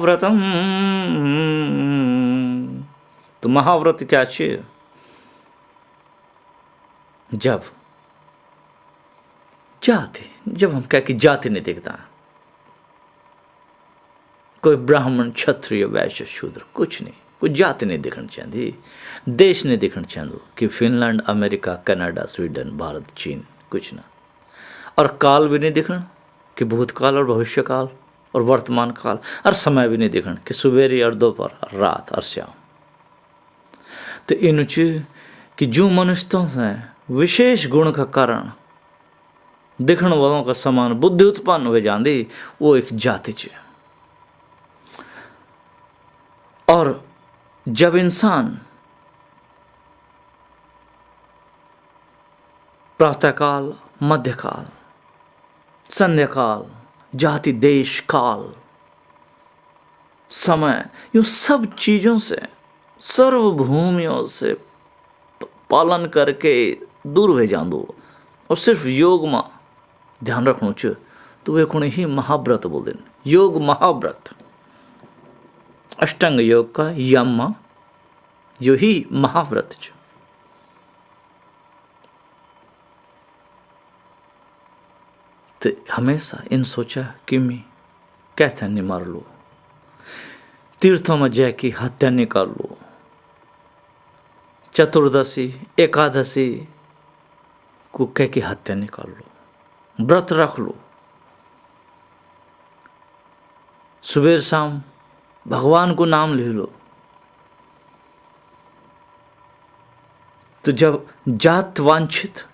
महाव्रतम। तो महाव्रत क्या छे? जब हम कह कि जाति नहीं देखता, कोई ब्राह्मण क्षत्रिय वैश्य शूद्र कुछ नहीं, कोई जाति नहीं देखना चाहती, देश नहीं देखना चाहते कि Finland America Canada Sweden Bharat चीन कुछ ना, और काल भी नहीं देखना कि भूतकाल और भविष्यकाल और वर्तमान काल, और समय भी नहीं देखना कि सवेरे और दोपहर रात और शाम। तो इन कि जो मनुष्यों से विशेष गुण का कारण दिखने वालों का समान बुद्धि उत्पन्न हो जाती, वो एक जाति च। और जब इंसान प्रातःकाल मध्यकाल संध्याकाल जाति देश काल समय यूं सब चीजों से सर्वभूमियों से पालन करके दूर हो जांदो और सिर्फ योग में ध्यान रखना चाहिए, तो वे कोने ही महाव्रत बोल दें। योग महाव्रत अष्टांग योग का यम यो ही महाव्रत छ। तो हमेशा इन सोचा कि मैं कैसे नहीं मार लो, तीर्थों में जय की हत्या नहीं कर लो, चतुर्दशी एकादशी को कह की हत्या नहीं कर लो, व्रत रख लो, सुबह शाम भगवान को नाम ले लो। तो जब जात वांछित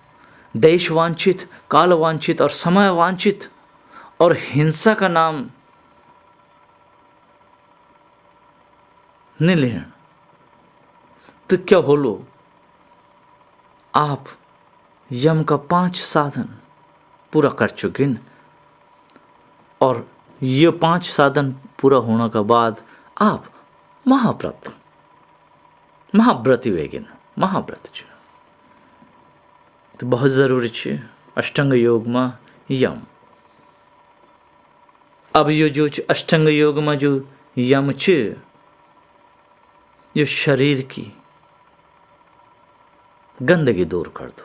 देश वांछित काल वांछित और समय वांछित और हिंसा का नाम नहीं लेना, तो क्या हो लो, आप यम का 5 साधन पूरा कर चुके हैं, और ये 5 साधन पूरा होने के बाद आप महाव्रती वेगिन महाव्रत छ। तो बहुत जरूरी छ अष्टांग योग में यम। अब ये जो अष्टांग योग में जो यम छ, जो शरीर की गंदगी दूर कर दो।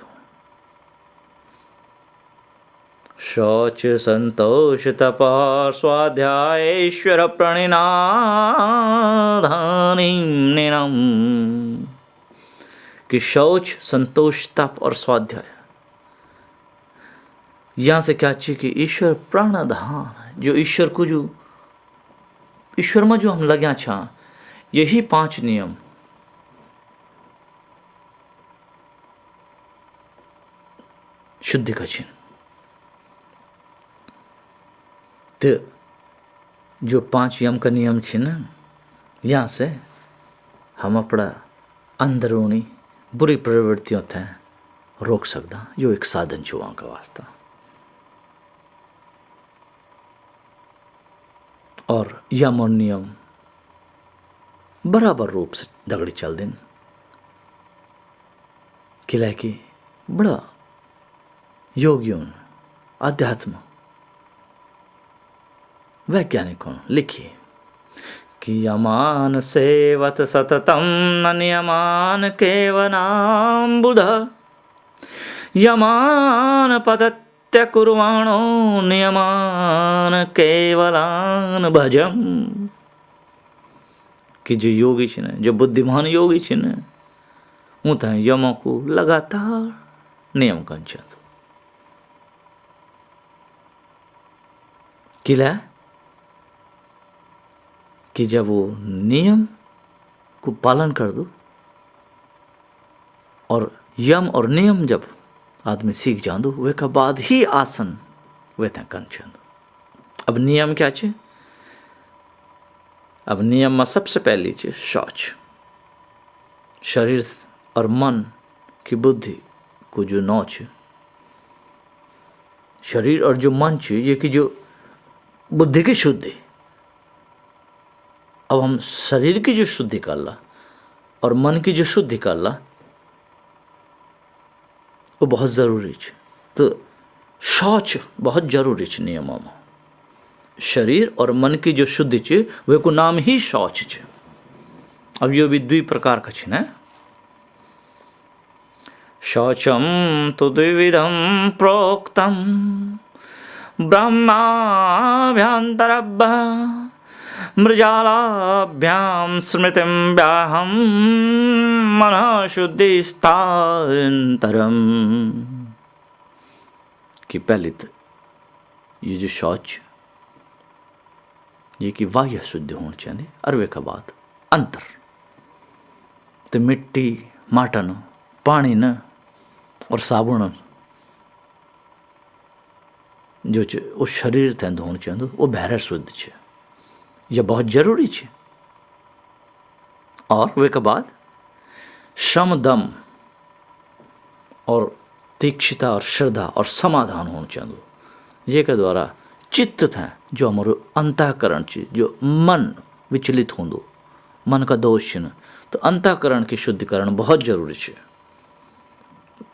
शौच संतोष तपा स्वाध्याय ईश्वर प्रणिनाधानी निरम। कि शौच संतोष तप और स्वाध्याय, यहां से क्या चाहिए कि ईश्वर प्राणधान, जो ईश्वर को जो ईश्वर में जो हम लग्या छा, यही 5 नियम शुद्धि का चिन्ह। तो जो 5 यम का नियम छे ना, यहाँ से हम अपना अंदरूनी बुरी प्रवृत्तियों थे रोक सकता। यो एक साधन छुआ का वास्ता। और यम और नियम बराबर रूप से दगड़ी चल दिन, किला की बड़ा योगियों अध्यात्म वैज्ञानिकों लिखिए कि यमान सेवत सततम न नियमान केवनाम बुध, यमान पतत्य कुर्वाणो नियमान केवलान भजम। कि जो योगी छे, जो बुद्धिमान योगी छे, हूँ तो यमों को लगातार नियम कर किला कि जब वो नियम को पालन कर दो, और यम और नियम जब आदमी सीख जा दो, वे का बाद ही आसन वे तय कर दो। अब नियम क्या छे? अब नियम में सबसे पहली चीज शौच। शरीर और मन की बुद्धि को जो नौ छे, शरीर और जो मन छे, ये की जो बुद्धि की शुद्धि। अब हम शरीर की जो शुद्धि कर ला और मन की जो शुद्धि कर ला, वो बहुत जरूरी है। तो शौच बहुत जरूरी है नियमों में। शरीर और मन की जो शुद्धि चे वे को नाम ही शौच चे। अब यो भी द्वि प्रकार का छे न। शौचम तो द्विविधम प्रोक्तम ब्रह्माभ्यंतरब्ब मृजालाभ्याम स्मृतिम व्याहम मनः शुद्धिस्तांतरम। कि पहले तो ये जो शौच ये कि बाह्य शुद्धि होनी चाहिए और वे का बाद अंतर तो मिट्टी माटन पानी न और साबुन जो उस शरीर ते धोना चाहिए वो बहरा शुद्ध है, यह बहुत जरूरी है। और वे के बाद शम दम और तीक्षिता और श्रद्धा और समाधान होना चाहिए। ये के द्वारा चित्त था जो हमारे अंतःकरण चे जो मन विचलित होंदो मन का दोष न तो अंतःकरण की शुद्धिकरण बहुत जरूरी है।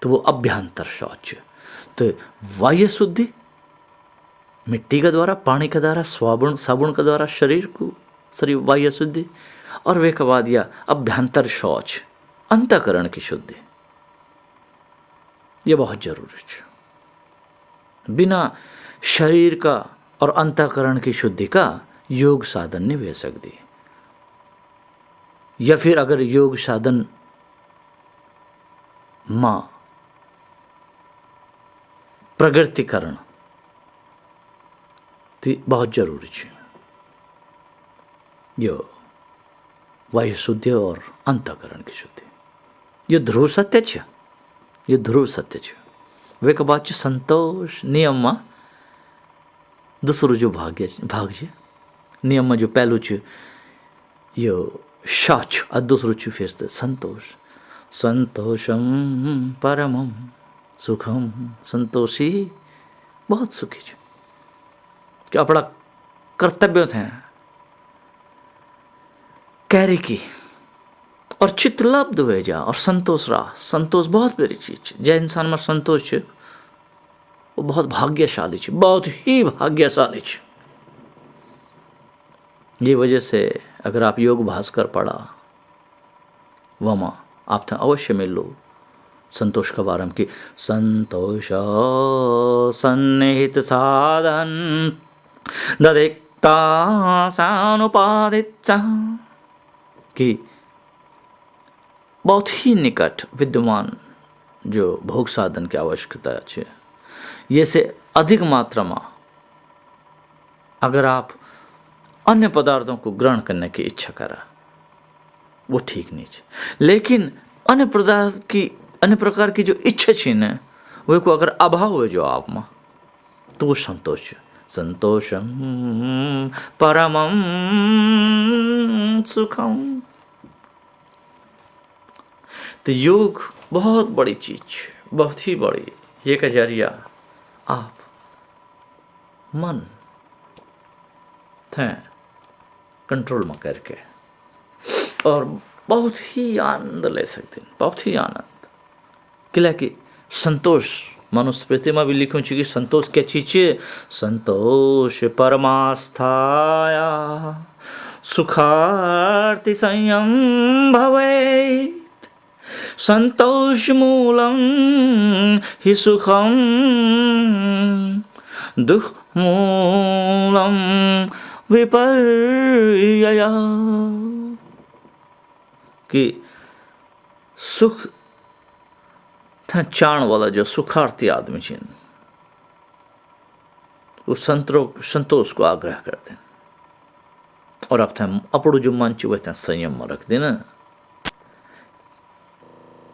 तो वो अभ्यंतर शौच। तो बाह्य शुद्धि मिट्टी के द्वारा पानी के द्वारा साबुन के द्वारा शरीर बाह्य शुद्धि और वे के बाद या अभ्यंतर शौच अंतःकरण की शुद्धि ये बहुत जरूरी है। बिना शरीर का और अंतःकरण की शुद्धि का योग साधन नहीं हो सकती। या फिर अगर योग साधन मां प्रगतिकरण तो बहुत जरूरी है। यो वायु शुद्धि और अंतःकरण की शुद्धि ये ध्रुव सत्य है। ये ध्रुव सत्य है। वे के बाद संतोष नियम में दूसरो जो भाग है नियम में जो पहलू च यो शौच और दूसरो च फिर से संतोष। संतोषम परमम सुखम संतोषी बहुत सुखी है कि अपना कर्तव्य थे कैरी की और चित्त लब्ध हुए जा और संतोष रहा। संतोष बहुत बड़ी चीज है। जय इंसान में संतोष है वो बहुत भाग्यशाली है, बहुत ही भाग्यशाली है। ये वजह से अगर आप योग भास्कर पढ़ा वमा आप थे अवश्य मिल लो संतोष का बारे में कि संतोष सन्निहित साधन ददिक्ता सानुपादित कि बहुत ही निकट विद्यमान जो भोग साधन की आवश्यकता है ये से अधिक मात्रा में अगर आप अन्य पदार्थों को ग्रहण करने की इच्छा करा वो ठीक नहीं है। लेकिन अन्य प्रकार की जो इच्छा छे न वो को अगर अभाव हो जो आप में तो वो संतोष संतोषम परमम सुखम। तो योग बहुत बड़ी चीज बहुत ही बड़ी ये का जरिया आप मन थे कंट्रोल में करके और बहुत ही आनंद ले सकते हैं। बहुत ही आनंद किला कि संतोष मनुस्मृति में भी लिखूँ कि संतोष क्या चीज है। संतोष परमास्थाया सुखार्ति संयम भवेत् संतोष मूलम ही सुखम दुख मूलम विपर्यया। कि सुख था चाण वाला जो सुखार्थी आदमी छे वो संतोष को आग्रह करते और अब अपनो जो मन चे वह संयम में रख देना।